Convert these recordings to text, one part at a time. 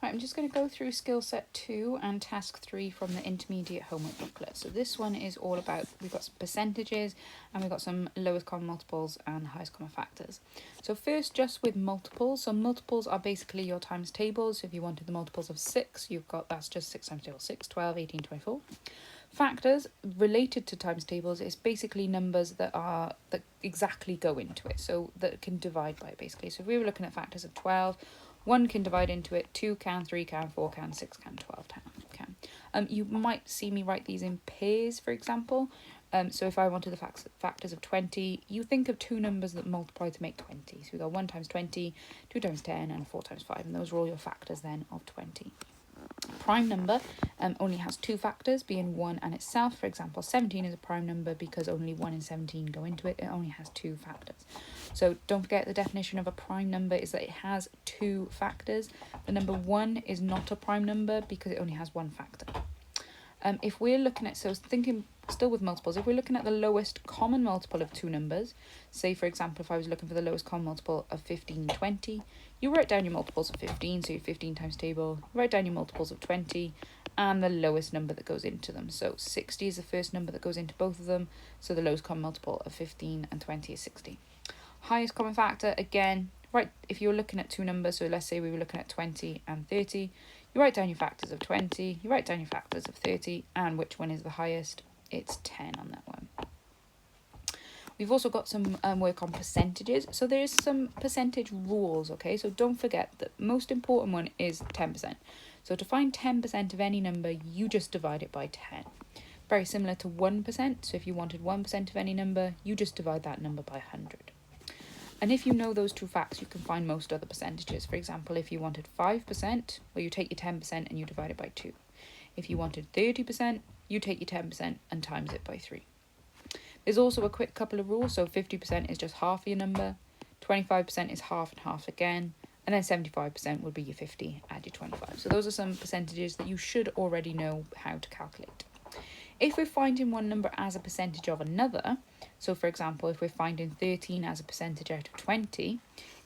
Right, I'm just going to go through skill set 2 and task 3 from the intermediate homework booklet. So this one is all about, we've got some percentages and we've got some lowest common multiples and highest common factors. So first, just with multiples. So multiples are basically your times tables. So if you wanted the multiples of 6, you've got, that's just 6 times table, 6, 12, 18, 24. Factors related to times tables is basically numbers that exactly go into it, so that can divide by it basically. So if we were looking at factors of 12, 1 can divide into it, 2 can, 3 can, 4 can, 6 can, 12 can. You might see me write these in pairs, for example. So if I wanted the factors of 20, you think of two numbers that multiply to make 20. So we got 1 times 20, 2 times 10, and 4 times 5, and those are all your factors then of 20. Prime number only has two factors, being 1 and itself. For example, 17 is a prime number because only 1 and 17 go into it. It only has two factors. So don't forget, the definition of a prime number is that it has two factors. The number 1 is not a prime number because it only has one factor. If we're looking at, so thinking still with multiples, if we're looking at the lowest common multiple of two numbers, say for example if I was looking for the lowest common multiple of 15 and 20, you write down your multiples of 15, so your 15 times table, write down your multiples of 20 and the lowest number that goes into them. So 60 is the first number that goes into both of them, so the lowest common multiple of 15 and 20 is 60. Highest common factor, again, right, if you're looking at two numbers, so let's say we were looking at 20 and 30, you write down your factors of 20, you write down your factors of 30, and which one is the highest? It's 10 on that one. We've also got some work on percentages. So there is some percentage rules, okay? So don't forget that most important one is 10%. So to find 10% of any number, you just divide it by 10. Very similar to 1%. So if you wanted 1% of any number, you just divide that number by 100. And if you know those two facts, you can find most other percentages. For example, if you wanted 5%, well, you take your 10% and you divide it by 2. If you wanted 30%, you take your 10% and times it by 3. There's also a quick couple of rules. So 50% is just half your number, 25% is half and half again, and then 75% would be your 50, add your 25. So those are some percentages that you should already know how to calculate. If we're finding one number as a percentage of another, so for example, if we're finding 13 as a percentage out of 20,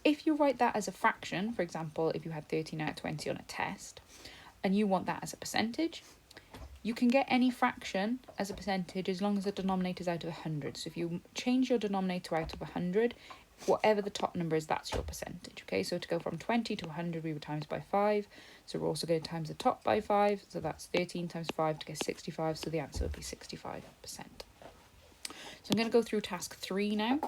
if you write that as a fraction, for example, if you had 13 out of 20 on a test, and you want that as a percentage, you can get any fraction as a percentage as long as the denominator is out of 100. So if you change your denominator out of 100, whatever the top number is, that's your percentage. Okay, so to go from 20 to 100, we would times by 5. So we're also going to times the top by 5. So that's 13 times 5 to get 65. So the answer would be 65%. So I'm going to go through task 3 now.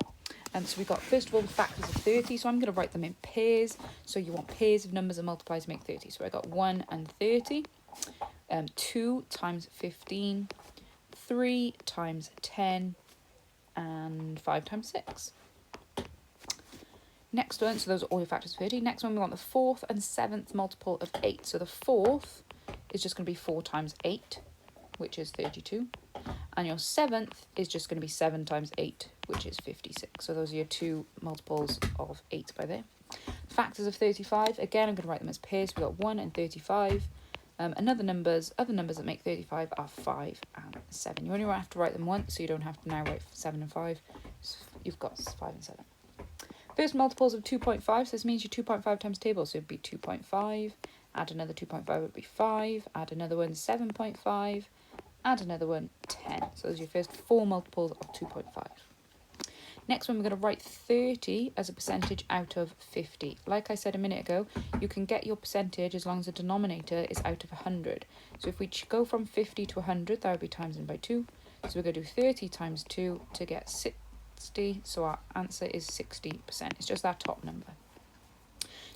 So we've got, first of all, the factors of 30. So I'm going to write them in pairs. So you want pairs of numbers that multiply to make 30. So I got 1 and 30. 2 times 15, 3 times 10, and 5 times 6. Next one, so those are all your factors of 30. Next one, we want the 4th and 7th multiple of 8. So the 4th is just going to be 4 times 8, which is 32. And your 7th is just going to be 7 times 8, which is 56. So those are your two multiples of 8 by there. Factors of 35, again, I'm going to write them as pairs. We've got 1 and 35. Other numbers that make 35 are 5 and 7. You only have to write them once, so you don't have to now write 7 and 5. So you've got 5 and 7. First multiples of 2.5, so this means your 2.5 times table, so it would be 2.5, add another 2.5 would be 5, add another one 7.5, add another one 10. So those are your first 4 multiples of 2.5. Next one, we're going to write 30 as a percentage out of 50. Like I said a minute ago, you can get your percentage as long as the denominator is out of 100. So if we go from 50 to 100, that would be times by 2. So we're going to do 30 times 2 to get 60. So our answer is 60%. It's just that top number.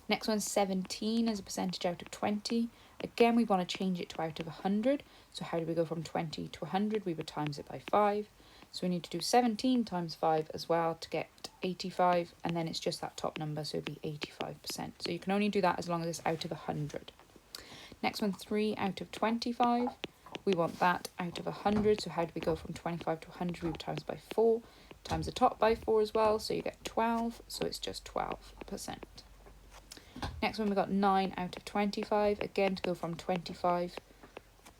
Next one, 17 as a percentage out of 20. Again, we want to change it to out of 100. So how do we go from 20 to 100? We would times it by 5. So we need to do 17 times 5 as well to get 85, and then it's just that top number, so it'd be 85%. So you can only do that as long as it's out of 100. Next one, 3 out of 25. We want that out of 100, so how do we go from 25 to 100? We would times by 4, times the top by 4 as well, so you get 12, so it's just 12%. Next one, we got 9 out of 25. Again, to go from 25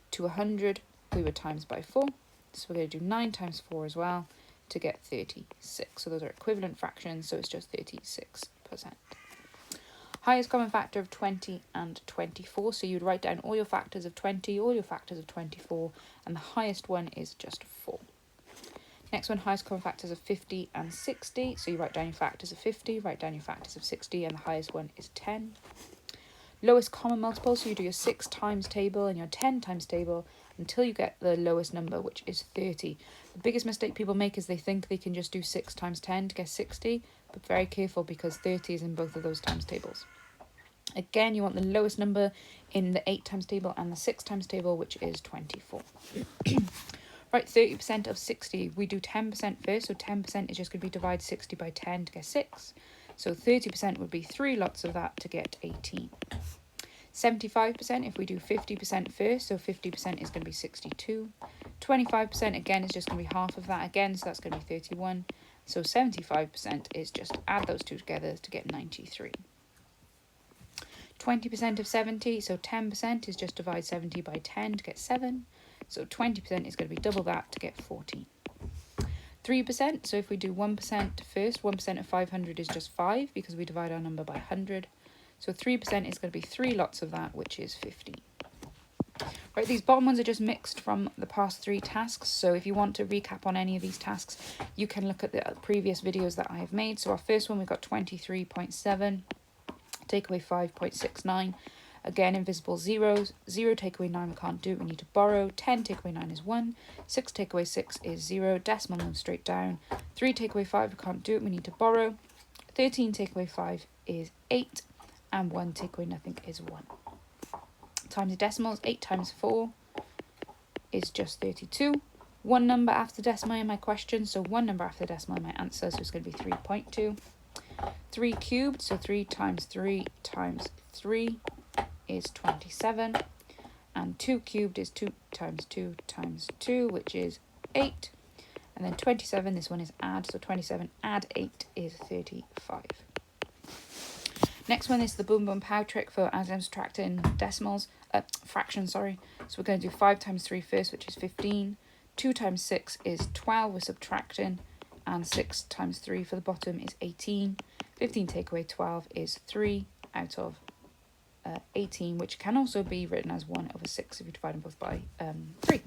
to 100, we would times by 4. So we're going to do 9 times 4 as well to get 36. So those are equivalent fractions, so it's just 36%. Highest common factor of 20 and 24. So you'd write down all your factors of 20, all your factors of 24, and the highest one is just 4. Next one, highest common factors of 50 and 60. So you write down your factors of 50, write down your factors of 60, and the highest one is 10. Lowest common multiple, so you do your 6 times table and your 10 times table until you get the lowest number, which is 30. The biggest mistake people make is they think they can just do 6 times 10 to get 60, but very careful because 30 is in both of those times tables. Again, you want the lowest number in the 8 times table and the 6 times table, which is 24. Right, 30% of 60, we do 10% first, so 10% is just going to be divide 60 by 10 to get 6. So 30% would be 3 lots of that to get 18. 75%, if we do 50% first, so 50% is going to be 62. 25% again is just going to be half of that again, so that's going to be 31. So 75% is just add those two together to get 93. 20% of 70, so 10% is just divide 70 by 10 to get 7. So 20% is going to be double that to get 14. 3%, so if we do 1% first, 1% of 500 is just 5 because we divide our number by 100. So 3% is going to be 3 lots of that, which is 15. Right, these bottom ones are just mixed from the past 3 tasks. So if you want to recap on any of these tasks, you can look at the previous videos that I have made. So our first one, we got 23.7, take away 5.69. Again, invisible zeros. 0 take away 9, we can't do it, we need to borrow. 10 take away 9 is 1. 6 take away 6 is 0. Decimal moves straight down. 3 take away 5, we can't do it, we need to borrow. 13 take away 5 is 8. And 1 take away nothing is 1. Times the decimals, 8 times 4 is just 32. 1 number after the decimal in my question, so 1 number after the decimal in my answer, so it's going to be 3.2. 3 cubed, so 3 times 3 times 3 is 27, and 2 cubed is 2 times 2 times 2, which is 8, and then 27, this one is add, so 27 add 8 is 35. Next one is the boom boom pow trick for as I'm subtracting fractions, sorry. So we're going to do 5 times 3 first, which is 15, 2 times 6 is 12, we're subtracting, and 6 times 3 for the bottom is 18, 15 take away 12 is 3 out of 18, which can also be written as 1 over 6 if you divide them both by 3.